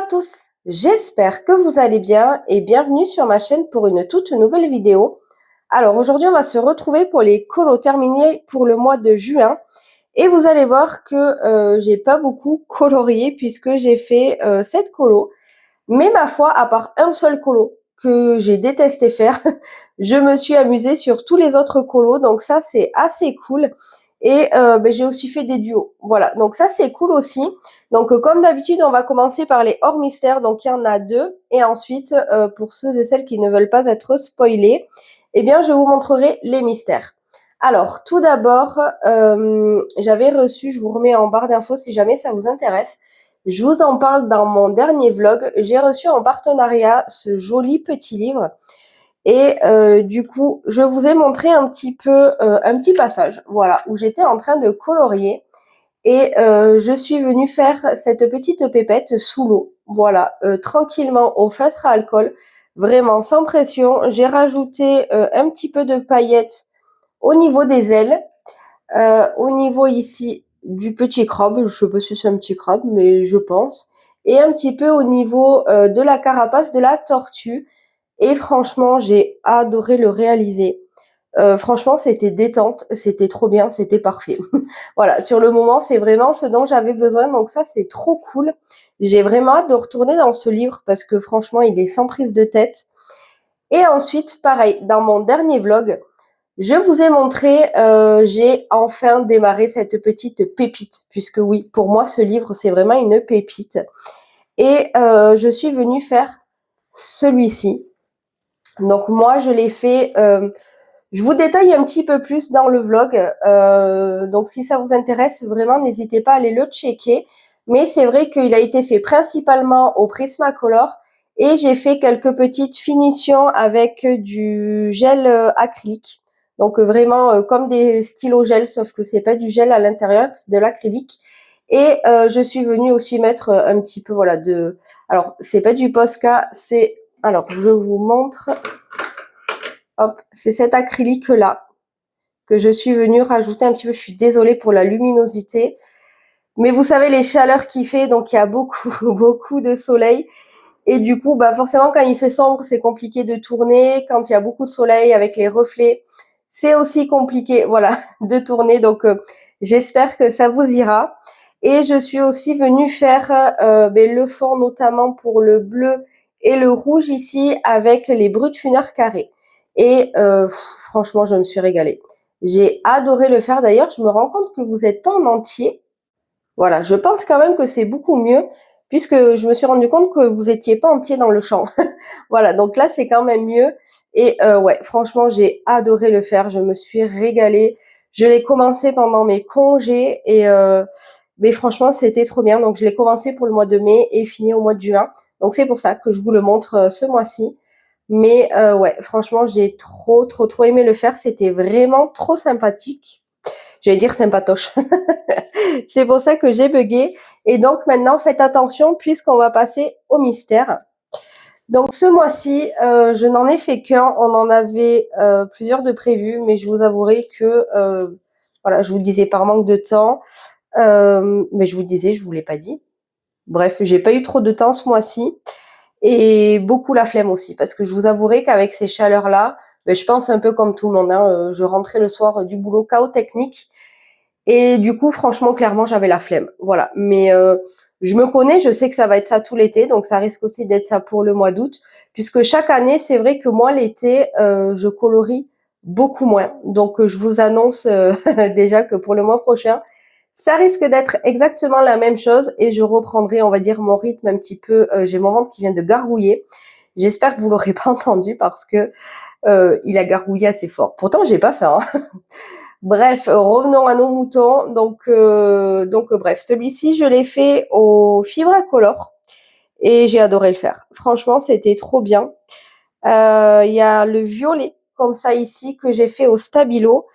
tous, j'espère que vous allez bien et bienvenue sur ma chaîne pour une toute nouvelle vidéo. Alors aujourd'hui on va se retrouver pour les colos terminés pour le mois de juin et vous allez voir que j'ai pas beaucoup colorié puisque j'ai fait 7 colos. Mais ma foi, à part un seul colo que j'ai détesté faire, je me suis amusée sur tous les autres colos, donc ça c'est assez cool. Et j'ai aussi fait des duos. Voilà, donc ça c'est cool aussi. Donc comme d'habitude, on va commencer par les hors mystères. Donc il y en a deux. Et ensuite, pour ceux et celles qui ne veulent pas être spoilés, eh bien je vous montrerai les mystères. Alors tout d'abord, j'avais reçu, je vous remets en barre d'infos si jamais ça vous intéresse. Je vous en parle dans mon dernier vlog. J'ai reçu en partenariat ce joli petit livre. Et du coup, je vous ai montré un petit peu, un petit passage, voilà, où j'étais en train de colorier. Et je suis venue faire cette petite pépette sous l'eau, voilà, tranquillement au feutre à alcool, vraiment sans pression. J'ai rajouté un petit peu de paillettes au niveau des ailes, au niveau ici du petit crabe, je sais pas si c'est un petit crabe, mais je pense, et un petit peu au niveau de la carapace de la tortue. Et franchement, j'ai adoré le réaliser. Franchement, c'était détente, c'était trop bien, c'était parfait. Voilà, sur le moment, c'est vraiment ce dont j'avais besoin, donc ça, c'est trop cool. J'ai vraiment hâte de retourner dans ce livre parce que franchement, il est sans prise de tête. Et ensuite, pareil, dans mon dernier vlog, je vous ai montré, j'ai enfin démarré cette petite pépite, puisque oui, pour moi, ce livre, c'est vraiment une pépite. Et je suis venue faire celui-ci. Donc moi, je l'ai fait, je vous détaille un petit peu plus dans le vlog. Donc si ça vous intéresse, vraiment, n'hésitez pas à aller le checker. Mais c'est vrai qu'il a été fait principalement au Prismacolor. Et j'ai fait quelques petites finitions avec du gel acrylique. Donc vraiment comme des stylos gel, sauf que c'est pas du gel à l'intérieur, c'est de l'acrylique. Et je suis venue aussi mettre un petit peu, voilà, de... Alors, c'est pas du Posca, c'est... Alors, je vous montre. Hop, c'est cet acrylique-là que je suis venue rajouter un petit peu. Je suis désolée pour la luminosité. Mais vous savez, les chaleurs qu'il fait, donc il y a beaucoup, beaucoup de soleil. Et du coup, bah forcément, quand il fait sombre, c'est compliqué de tourner. Quand il y a beaucoup de soleil avec les reflets, c'est aussi compliqué, voilà, de tourner. Donc, j'espère que ça vous ira. Et je suis aussi venue faire le fond, notamment pour le bleu et le rouge ici, avec les brutes funars carrés. Et franchement, je me suis régalée. J'ai adoré le faire. D'ailleurs, je me rends compte que vous n'êtes pas en entier. Voilà, je pense quand même que c'est beaucoup mieux puisque je me suis rendu compte que vous étiez pas entier dans le champ. Voilà, donc là c'est quand même mieux. Et ouais, franchement, j'ai adoré le faire. Je me suis régalée. Je l'ai commencé pendant mes congés et mais franchement, c'était trop bien. Donc je l'ai commencé pour le mois de mai et fini au mois de juin. Donc c'est pour ça que je vous le montre ce mois-ci. Mais ouais, franchement, j'ai trop, trop, trop aimé le faire. C'était vraiment trop sympathique. J'allais dire sympatoche. C'est pour ça que j'ai bugué. Et donc maintenant, faites attention puisqu'on va passer au mystère. Donc ce mois-ci, je n'en ai fait qu'un. On en avait plusieurs de prévus, mais je vous avouerai que voilà, je vous le disais par manque de temps. Mais je vous le disais, je vous l'ai pas dit. Bref, j'ai pas eu trop de temps ce mois-ci. Et beaucoup la flemme aussi, parce que je vous avouerai qu'avec ces chaleurs-là, je pense un peu comme tout le monde, hein, je rentrais le soir du boulot chaos technique. Et du coup, franchement, clairement, j'avais la flemme. Voilà. Mais je me connais, je sais que ça va être ça tout l'été, donc ça risque aussi d'être ça pour le mois d'août, puisque chaque année, c'est vrai que moi, l'été, je colorie beaucoup moins. Donc, je vous annonce déjà que pour le mois prochain, ça risque d'être exactement la même chose et je reprendrai, on va dire, mon rythme un petit peu. J'ai mon ventre qui vient de gargouiller. J'espère que vous l'aurez pas entendu parce que il a gargouillé assez fort. Pourtant, j'ai pas faim. Hein. Bref, revenons à nos moutons. Donc bref, celui-ci, je l'ai fait au Fibracolor et j'ai adoré le faire. Franchement, c'était trop bien. Il y a le violet, comme ça ici, que j'ai fait au Stabilo.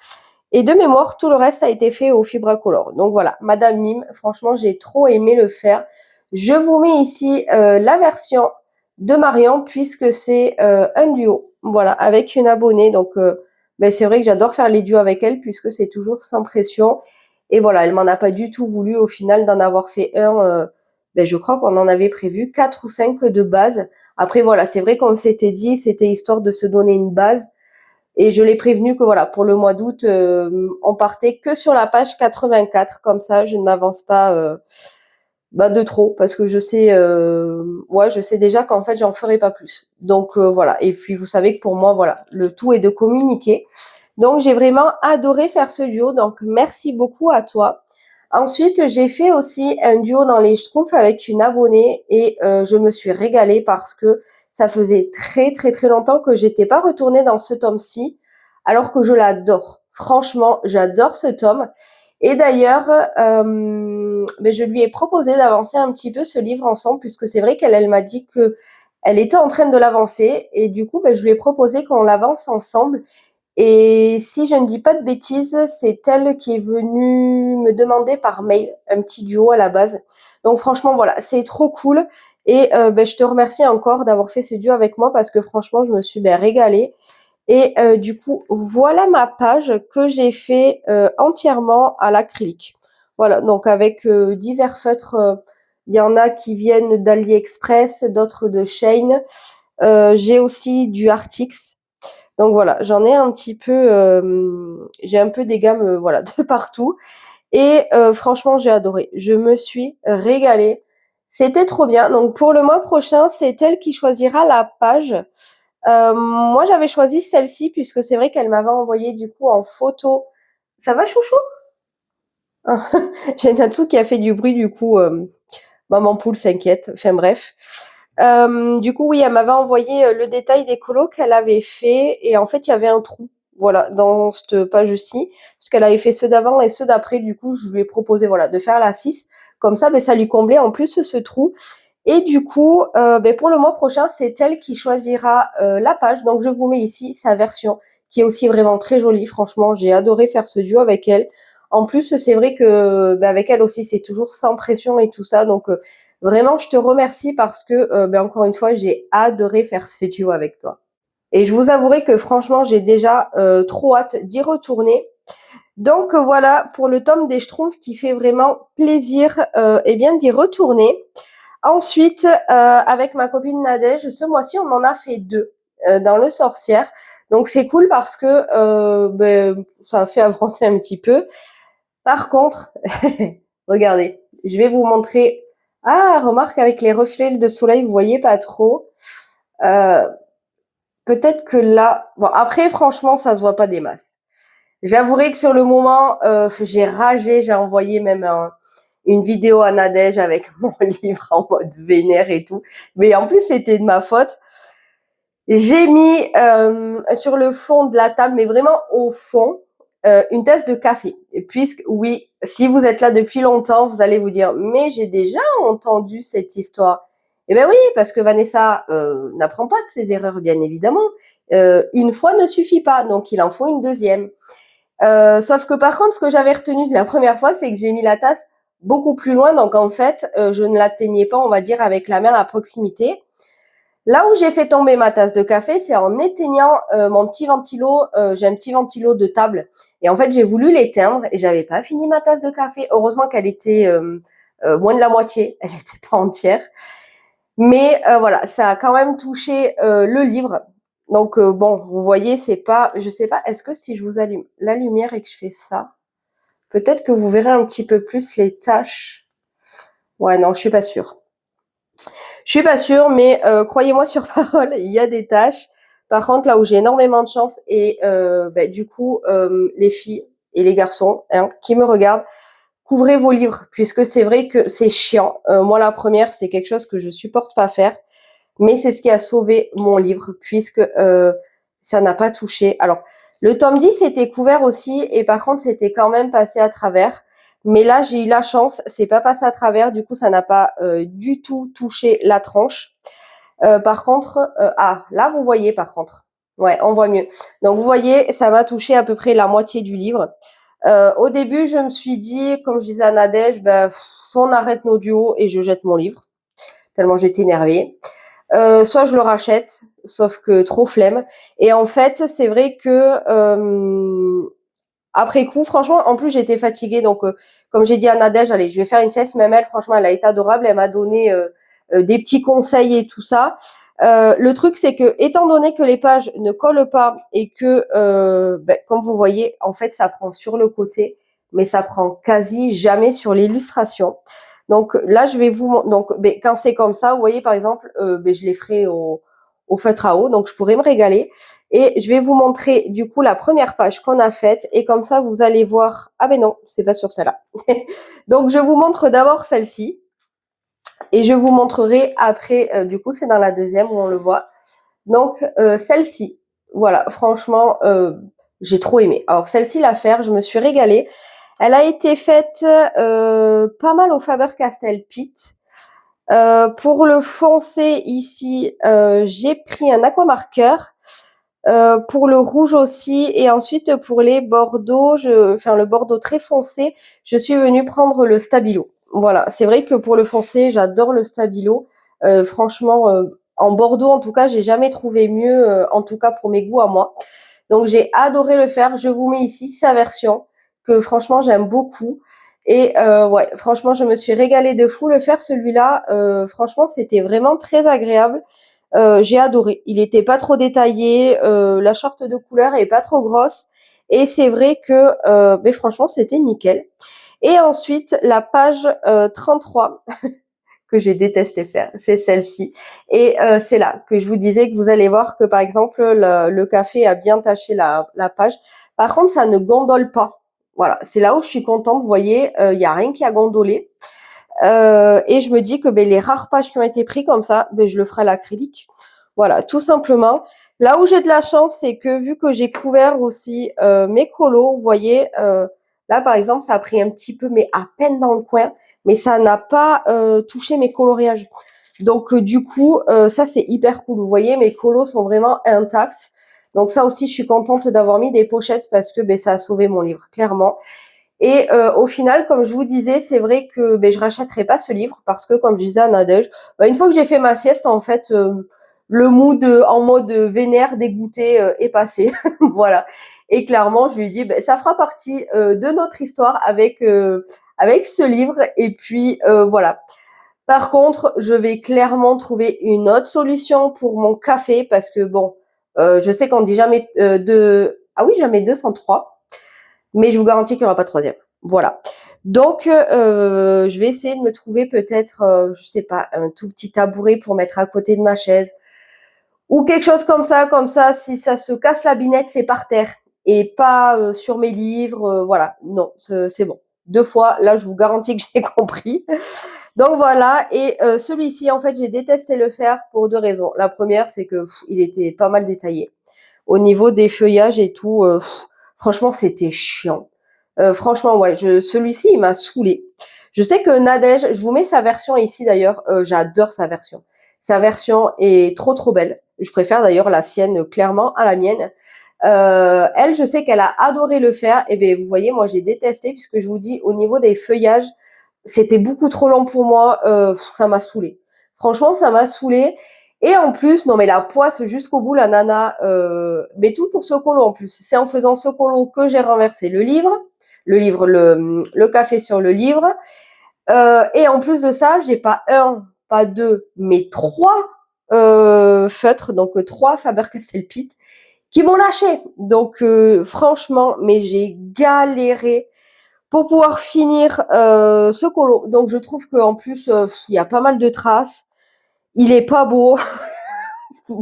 Et de mémoire, tout le reste a été fait au Fibracolor. Donc voilà, Madame Mime, franchement, j'ai trop aimé le faire. Je vous mets ici la version de Marion, puisque c'est un duo, voilà, avec une abonnée. Donc c'est vrai que j'adore faire les duos avec elle, puisque c'est toujours sans pression. Et voilà, elle m'en a pas du tout voulu au final d'en avoir fait un. ben, je crois qu'on en avait prévu 4 ou 5 de base. Après, voilà, c'est vrai qu'on s'était dit, c'était histoire de se donner une base. Et je l'ai prévenu que voilà, pour le mois d'août, on partait que sur la page 84. Comme ça, je ne m'avance pas bah, de trop, parce que ouais, je sais déjà qu'en fait, j'en ferai pas plus. Donc voilà. Et puis, vous savez que pour moi, voilà, le tout est de communiquer. Donc, j'ai vraiment adoré faire ce duo. Donc, merci beaucoup à toi. Ensuite, j'ai fait aussi un duo dans les Schtroumpfs avec une abonnée et je me suis régalée parce que ça faisait très très très longtemps que j'étais pas retournée dans ce tome-ci, alors que je l'adore. Franchement, j'adore ce tome. Et d'ailleurs, ben, je lui ai proposé d'avancer un petit peu ce livre ensemble, puisque c'est vrai qu'elle m'a dit que elle était en train de l'avancer, et du coup, ben, je lui ai proposé qu'on l'avance ensemble. Et si je ne dis pas de bêtises, c'est elle qui est venue me demander par mail un petit duo à la base. Donc franchement, voilà, c'est trop cool. Et ben, je te remercie encore d'avoir fait ce duo avec moi parce que franchement, je me suis ben, régalée. Et du coup, voilà ma page que j'ai fait entièrement à l'acrylique. Voilà, donc avec divers feutres. Il y en a qui viennent d'AliExpress, d'autres de Shein. J'ai aussi du Artix. Donc voilà, j'en ai un petit peu, j'ai un peu des gammes, voilà, de partout. Et franchement, j'ai adoré. Je me suis régalée. C'était trop bien. Donc pour le mois prochain, c'est elle qui choisira la page. Moi, j'avais choisi celle-ci puisque c'est vrai qu'elle m'avait envoyé du coup en photo. Ça va, chouchou? J'ai Natsu qui a fait du bruit du coup. Maman poule s'inquiète. Enfin bref. Du coup, oui, elle m'avait envoyé le détail des colos qu'elle avait fait et en fait, il y avait un trou. Voilà, dans cette page-ci, parce qu'elle avait fait ceux d'avant et ceux d'après. Du coup, je lui ai proposé voilà de faire la 6. Comme ça, ben, ça lui comblait en plus ce trou. Et du coup, ben, pour le mois prochain, c'est elle qui choisira la page. Donc, je vous mets ici sa version, qui est aussi vraiment très jolie. Franchement, j'ai adoré faire ce duo avec elle. En plus, c'est vrai que ben, avec elle aussi, c'est toujours sans pression et tout ça. Donc, vraiment, je te remercie parce que, ben, encore une fois, j'ai adoré faire ce duo avec toi. Et je vous avouerai que franchement, j'ai déjà trop hâte d'y retourner. Donc voilà pour le tome des Schtroumpfs qui fait vraiment plaisir eh bien d'y retourner. Ensuite, avec ma copine Nadège, ce mois-ci, on en a fait 2 dans Le Sorcière. Donc c'est cool parce que ben, ça a fait avancer un petit peu. Par contre, regardez, je vais vous montrer. Ah, remarque avec les reflets de soleil, vous voyez pas trop. Euh, Peut-être que là, bon après franchement, ça se voit pas des masses. J'avouerai que sur le moment, j'ai ragé, j'ai envoyé même une vidéo à Nadège avec mon livre en mode vénère et tout. Mais en plus, c'était de ma faute. J'ai mis sur le fond de la table, mais vraiment au fond, une tasse de café. Et puisque, oui, si vous êtes là depuis longtemps, vous allez vous dire, mais j'ai déjà entendu cette histoire. Eh bien oui, parce que Vanessa n'apprend pas de ses erreurs, bien évidemment. Une fois ne suffit pas, donc il en faut une deuxième. Sauf que par contre, ce que j'avais retenu de la première fois, c'est que j'ai mis la tasse beaucoup plus loin. Donc en fait, je ne l'atteignais pas, on va dire, avec la mer à proximité. Là où j'ai fait tomber ma tasse de café, c'est en éteignant mon petit ventilo. J'ai un petit ventilo de table. Et en fait, j'ai voulu l'éteindre et j'avais pas fini ma tasse de café. Heureusement qu'elle était moins de la moitié. Elle n'était pas entière. Mais voilà, ça a quand même touché le livre. Donc bon, vous voyez, c'est pas, je sais pas, est-ce que si je vous allume la lumière et que je fais ça, peut-être que vous verrez un petit peu plus les taches. Ouais, non, je suis pas sûre. Je suis pas sûre, mais croyez-moi sur parole, il y a des taches. Par contre, là où j'ai énormément de chance et du coup, les filles et les garçons hein, qui me regardent, couvrez vos livres puisque c'est vrai que c'est chiant. Moi, la première, c'est quelque chose que je supporte pas faire. Mais c'est ce qui a sauvé mon livre puisque ça n'a pas touché. Alors, le tome 10 était couvert aussi et par contre, c'était quand même passé à travers. Mais là, j'ai eu la chance, c'est pas passé à travers, du coup, ça n'a pas du tout touché la tranche. Par contre, ah, là, vous voyez par contre. Ouais, on voit mieux. Donc, vous voyez, ça m'a touché à peu près la moitié du livre. Au début, je me suis dit, comme je disais à Nadège, ben, soit on arrête nos duos et je jette mon livre, tellement j'étais énervée. Soit je le rachète, sauf que trop flemme. Et en fait, c'est vrai que après coup, franchement, en plus j'étais fatiguée, donc comme j'ai dit à Nadège, allez, je vais faire une sieste. Même elle, franchement, elle a été adorable. Elle m'a donné des petits conseils et tout ça. Le truc, c'est que étant donné que les pages ne collent pas et que, comme vous voyez, en fait, ça prend sur le côté, mais ça prend quasi jamais sur l'illustration. Donc là, je vais vous donc quand c'est comme ça, vous voyez par exemple, je les ferai au feutre à eau, donc je pourrais me régaler. Et je vais vous montrer du coup la première page qu'on a faite et comme ça vous allez voir. Ah ben non, c'est pas sur celle-là. Donc je vous montre d'abord celle-ci et je vous montrerai après. Du coup, c'est dans la deuxième où on le voit. Donc celle-ci, voilà, franchement, j'ai trop aimé. Alors celle-ci, l'affaire, je me suis régalée. Elle a été faite pas mal au Faber-Castell Pitt. Pour le foncé ici, j'ai pris un aquamarqueur. Pour le rouge aussi et ensuite pour les bordeaux, enfin le bordeaux très foncé, je suis venue prendre le stabilo. Voilà, c'est vrai que pour le foncé, j'adore le stabilo. Franchement, en bordeaux en tout cas, j'ai jamais trouvé mieux, en tout cas pour mes goûts à moi. Donc j'ai adoré le faire. Je vous mets ici sa version que franchement j'aime beaucoup. Et ouais, franchement, je me suis régalée de fou le faire celui-là. Franchement, c'était vraiment très agréable. J'ai adoré. Il était pas trop détaillé, la charte de couleur est pas trop grosse et c'est vrai que mais franchement, c'était nickel. Et ensuite, la page 33 que j'ai détesté faire, c'est celle-ci. Et c'est là que je vous disais que vous allez voir que par exemple le café a bien taché la page. Par contre, ça ne gondole pas. Voilà, c'est là où je suis contente. Vous voyez, il y a rien qui a gondolé. Et je me dis que les rares pages qui ont été prises comme ça, je le ferai à l'acrylique. Voilà, tout simplement. Là où j'ai de la chance, c'est que vu que j'ai couvert aussi mes colos, vous voyez, là par exemple, ça a pris un petit peu, mais à peine dans le coin, mais ça n'a pas touché mes coloriages. Donc du coup, ça c'est hyper cool. Vous voyez, mes colos sont vraiment intacts. Donc ça aussi, je suis contente d'avoir mis des pochettes parce que ça a sauvé mon livre, clairement. Et au final, comme je vous disais, c'est vrai que je rachèterai pas ce livre parce que, comme je disais à Nadège, une fois que j'ai fait ma sieste, en fait, le mood en mode vénère, dégoûté est passé. Voilà. Et clairement, je lui ai dit, ça fera partie de notre histoire avec ce livre. Et puis voilà. Par contre, je vais clairement trouver une autre solution pour mon café parce que bon, je sais qu'on dit jamais deux. Ah oui, jamais 203. Mais je vous garantis qu'il n'y aura pas de troisième. Voilà. Donc, je vais essayer de me trouver peut-être, je sais pas, un tout petit tabouret pour mettre à côté de ma chaise ou quelque chose comme ça, si ça se casse la binette, c'est par terre et pas sur mes livres. Voilà, non, c'est bon. 2 fois, là, je vous garantis que j'ai compris. Donc voilà, et celui-ci, en fait, j'ai détesté le faire pour 2 raisons. La première, c'est que il était pas mal détaillé. Au niveau des feuillages et tout, franchement, c'était chiant. Franchement, ouais, celui-ci, il m'a saoulé. Je sais que Nadège, je vous mets sa version ici d'ailleurs, j'adore sa version. Sa version est trop trop belle. Je préfère d'ailleurs la sienne clairement à la mienne. Elle, je sais qu'elle a adoré le faire. Et bien, vous voyez, moi, j'ai détesté puisque je vous dis, au niveau des feuillages, c'était beaucoup trop long pour moi. Ça m'a saoulé. Franchement, ça m'a saoulé. Et en plus, non mais la poisse jusqu'au bout, la nana, mais tout pour ce colo en plus. C'est en faisant ce colo que j'ai renversé le café sur le livre. Et en plus de ça, j'ai pas un, pas deux, mais trois feutres, donc trois Faber-Castell Pitt, qui m'ont lâché. Donc franchement, mais j'ai galéré pour pouvoir finir ce colo. Donc je trouve qu'en plus, il y a pas mal de traces. Il est pas beau.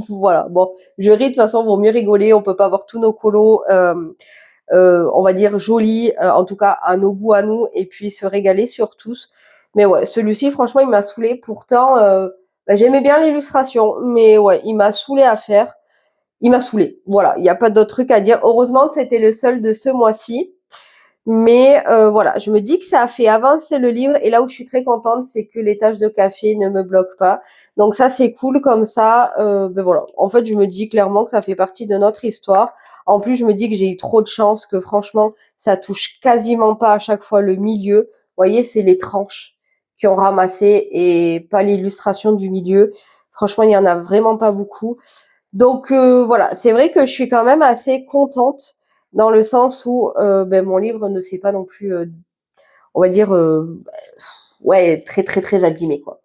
Voilà, bon, je ris, de toute façon, vaut mieux rigoler, on peut pas avoir tous nos colos, on va dire jolis, en tout cas à nos goûts à nous, et puis se régaler sur tous. Mais ouais, celui-ci, franchement, il m'a saoulé. Pourtant, j'aimais bien l'illustration, mais ouais, il m'a saoulé à faire. Il m'a saoulé. Voilà, il n'y a pas d'autre truc à dire. Heureusement, c'était le seul de ce mois-ci. Mais voilà, je me dis que ça a fait avancer le livre et là où je suis très contente, c'est que les taches de café ne me bloquent pas. Donc ça, c'est cool comme ça. Voilà, en fait, je me dis clairement que ça fait partie de notre histoire. En plus, je me dis que j'ai eu trop de chance, que franchement, ça touche quasiment pas à chaque fois le milieu. Vous voyez, c'est les tranches qui ont ramassé et pas l'illustration du milieu. Franchement, il y en a vraiment pas beaucoup. Donc voilà, c'est vrai que je suis quand même assez contente. dans le sens où mon livre ne s'est pas non plus, on va dire, ouais, très très très abîmé, quoi.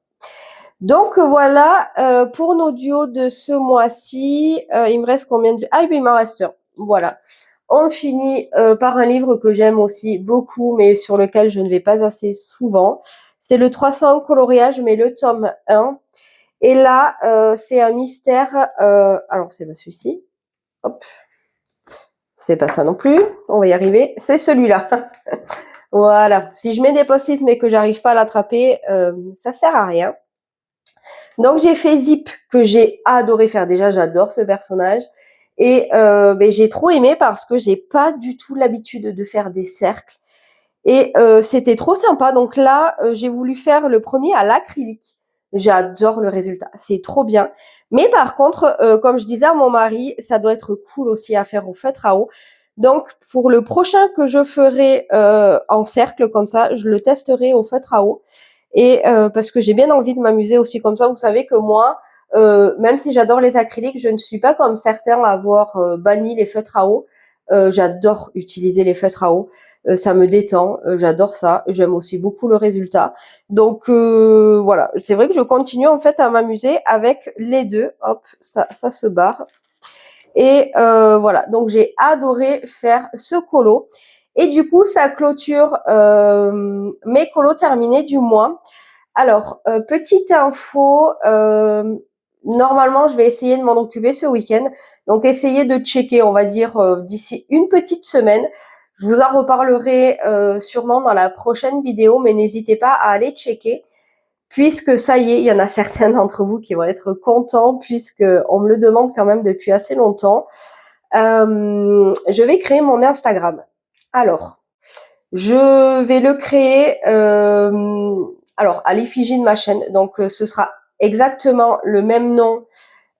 Donc voilà pour nos duos de ce mois-ci. Il me reste combien de... Ah oui, il m'en reste un. Voilà. On finit par un livre que j'aime aussi beaucoup, mais sur lequel je ne vais pas assez souvent. C'est le 300 coloriage, mais le tome 1. Et là, c'est un mystère. Alors, c'est pas celui-ci. Hop. C'est pas ça non plus. On va y arriver. C'est celui-là. Voilà. Si je mets des post-it mais que j'arrive pas à l'attraper, ça sert à rien. Donc j'ai fait Zip, que j'ai adoré faire. Déjà, j'adore ce personnage. Et j'ai trop aimé parce que j'ai pas du tout l'habitude de faire des cercles. Et c'était trop sympa. Donc là, j'ai voulu faire le premier à l'acrylique. J'adore le résultat. C'est trop bien. Mais par contre, comme je disais à mon mari, ça doit être cool aussi à faire au feutre à eau. Donc pour le prochain que je ferai en cercle comme ça, je le testerai au feutre à eau. Et parce que j'ai bien envie de m'amuser aussi comme ça. Vous savez que moi, même si j'adore les acryliques, je ne suis pas comme certains à avoir banni les feutres à eau. J'adore utiliser les feutres à eau. Ça me détend, j'adore ça. J'aime aussi beaucoup le résultat. Donc voilà, c'est vrai que je continue en fait à m'amuser avec les deux. Hop, ça se barre. Et voilà, donc j'ai adoré faire ce colo. Et du coup, ça clôture mes colos terminés du mois. Alors, petite info, normalement, je vais essayer de m'en occuper ce week-end. Donc, essayer de checker, on va dire, d'ici une petite semaine. Je vous en reparlerai sûrement dans la prochaine vidéo, mais n'hésitez pas à aller checker, puisque ça y est, il y en a certains d'entre vous qui vont être contents, puisque on me le demande quand même depuis assez longtemps. Je vais créer mon Instagram. Alors, je vais le créer alors à l'effigie de ma chaîne. Donc ce sera exactement le même nom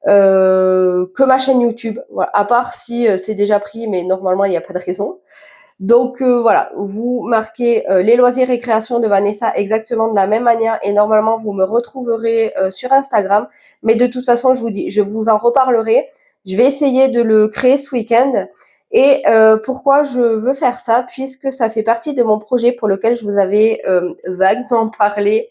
que ma chaîne YouTube. Voilà. À part si c'est déjà pris, mais normalement il n'y a pas de raison. Donc voilà, vous marquez les loisirs et créations de Vanessa exactement de la même manière et normalement vous me retrouverez sur Instagram. Mais de toute façon, je vous dis, je vous en reparlerai. Je vais essayer de le créer ce week-end. Et pourquoi je veux faire ça? Puisque ça fait partie de mon projet pour lequel je vous avais vaguement parlé.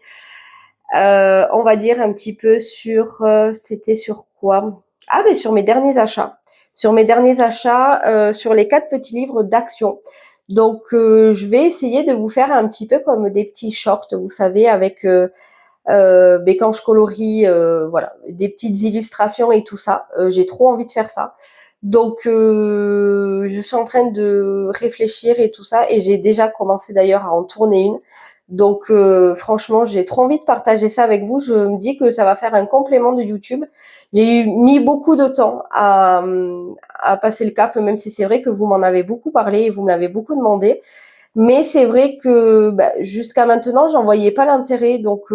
On va dire un petit peu sur... c'était sur quoi? Ah, mais sur mes derniers achats. Sur mes derniers achats, sur les 4 petits livres d'action. Donc, je vais essayer de vous faire un petit peu comme des petits shorts, vous savez, avec quand je colorie, voilà, des petites illustrations et tout ça. J'ai trop envie de faire ça. Donc, je suis en train de réfléchir et tout ça, et j'ai déjà commencé d'ailleurs à en tourner une. Donc, franchement, j'ai trop envie de partager ça avec vous. Je me dis que ça va faire un complément de YouTube. J'ai mis beaucoup de temps à passer le cap, même si c'est vrai que vous m'en avez beaucoup parlé et vous me l'avez beaucoup demandé. Mais c'est vrai que jusqu'à maintenant, j'en voyais pas l'intérêt. Donc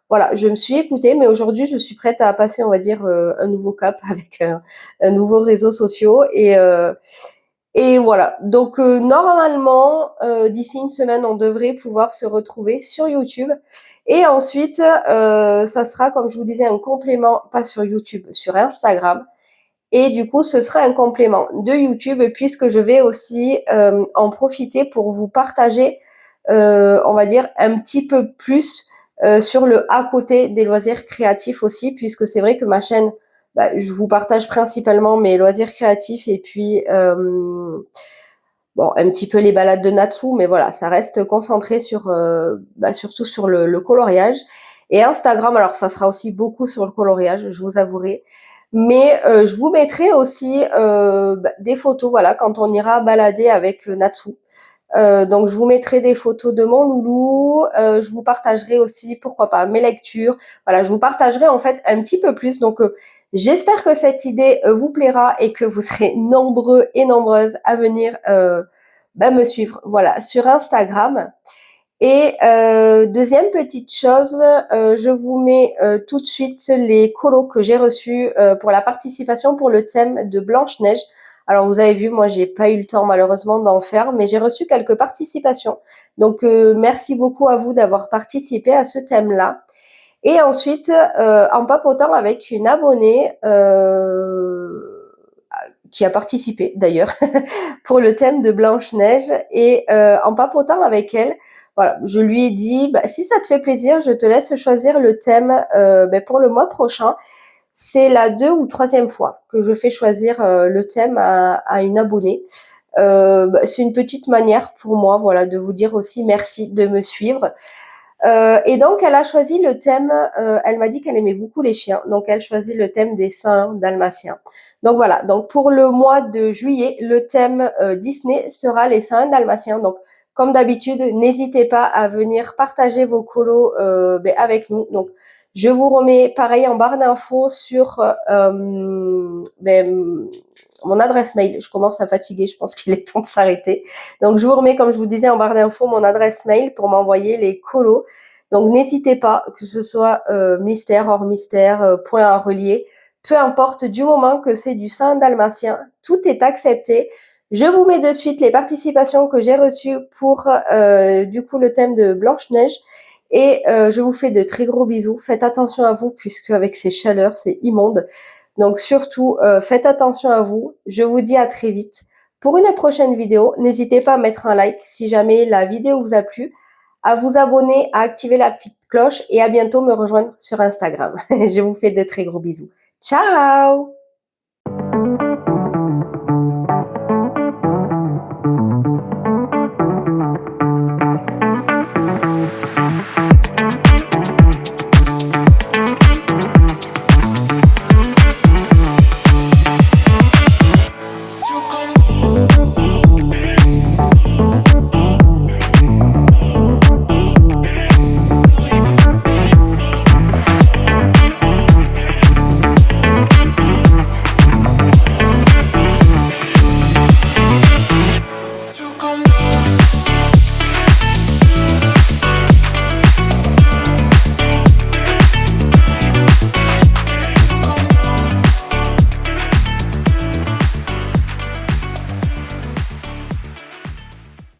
voilà, je me suis écoutée, mais aujourd'hui, je suis prête à passer, on va dire, un nouveau cap avec un nouveau réseau social. Et voilà. Donc normalement, d'ici une semaine, on devrait pouvoir se retrouver sur YouTube. Et ensuite, ça sera, comme je vous disais, un complément, pas sur YouTube, sur Instagram. Et du coup, ce sera un complément de YouTube puisque je vais aussi en profiter pour vous partager, on va dire, un petit peu plus sur le à côté des loisirs créatifs aussi, puisque c'est vrai que ma chaîne, je vous partage principalement mes loisirs créatifs et puis bon, un petit peu les balades de Natsu, mais voilà, ça reste concentré sur surtout sur le coloriage. Et Instagram, alors ça sera aussi beaucoup sur le coloriage, je vous avouerai. Mais je vous mettrai aussi des photos, voilà, quand on ira balader avec Natsu. Donc je vous mettrai des photos de mon loulou, je vous partagerai aussi, pourquoi pas, mes lectures. Voilà, je vous partagerai en fait un petit peu plus. Donc j'espère que cette idée vous plaira et que vous serez nombreux et nombreuses à venir me suivre, voilà, sur Instagram. Et deuxième petite chose, je vous mets tout de suite les colos que j'ai reçus pour la participation pour le thème de Blanche-Neige. Alors vous avez vu, moi j'ai pas eu le temps malheureusement d'en faire, mais j'ai reçu quelques participations. Donc merci beaucoup à vous d'avoir participé à ce thème-là. Et ensuite, en papotant avec une abonnée qui a participé d'ailleurs pour le thème de Blanche-Neige. Et en papotant avec elle, voilà, je lui ai dit, bah, si ça te fait plaisir, je te laisse choisir le thème pour le mois prochain. C'est la 2e ou 3e fois que je fais choisir le thème à une abonnée. C'est une petite manière pour moi, voilà, de vous dire aussi merci de me suivre. Et donc, elle a choisi le thème, elle m'a dit qu'elle aimait beaucoup les chiens, donc elle choisit le thème des saints dalmatiens. Donc voilà, donc pour le mois de juillet, le thème Disney sera les saints dalmatiens. Donc, comme d'habitude, n'hésitez pas à venir partager vos colos avec nous. Donc, je vous remets pareil en barre d'infos sur mon adresse mail. Je commence à fatiguer, je pense qu'il est temps de s'arrêter. Donc, je vous remets, comme je vous disais, en barre d'infos mon adresse mail pour m'envoyer les colos. Donc, n'hésitez pas, que ce soit mystère, hors mystère, point à relier, peu importe, du moment que c'est du saint dalmatien, tout est accepté. Je vous mets de suite les participations que j'ai reçues pour du coup le thème de Blanche-Neige. Et je vous fais de très gros bisous. Faites attention à vous, puisque avec ces chaleurs, c'est immonde. Donc surtout, faites attention à vous. Je vous dis à très vite pour une prochaine vidéo. N'hésitez pas à mettre un like si jamais la vidéo vous a plu, à vous abonner, à activer la petite cloche et à bientôt me rejoindre sur Instagram. Je vous fais de très gros bisous. Ciao!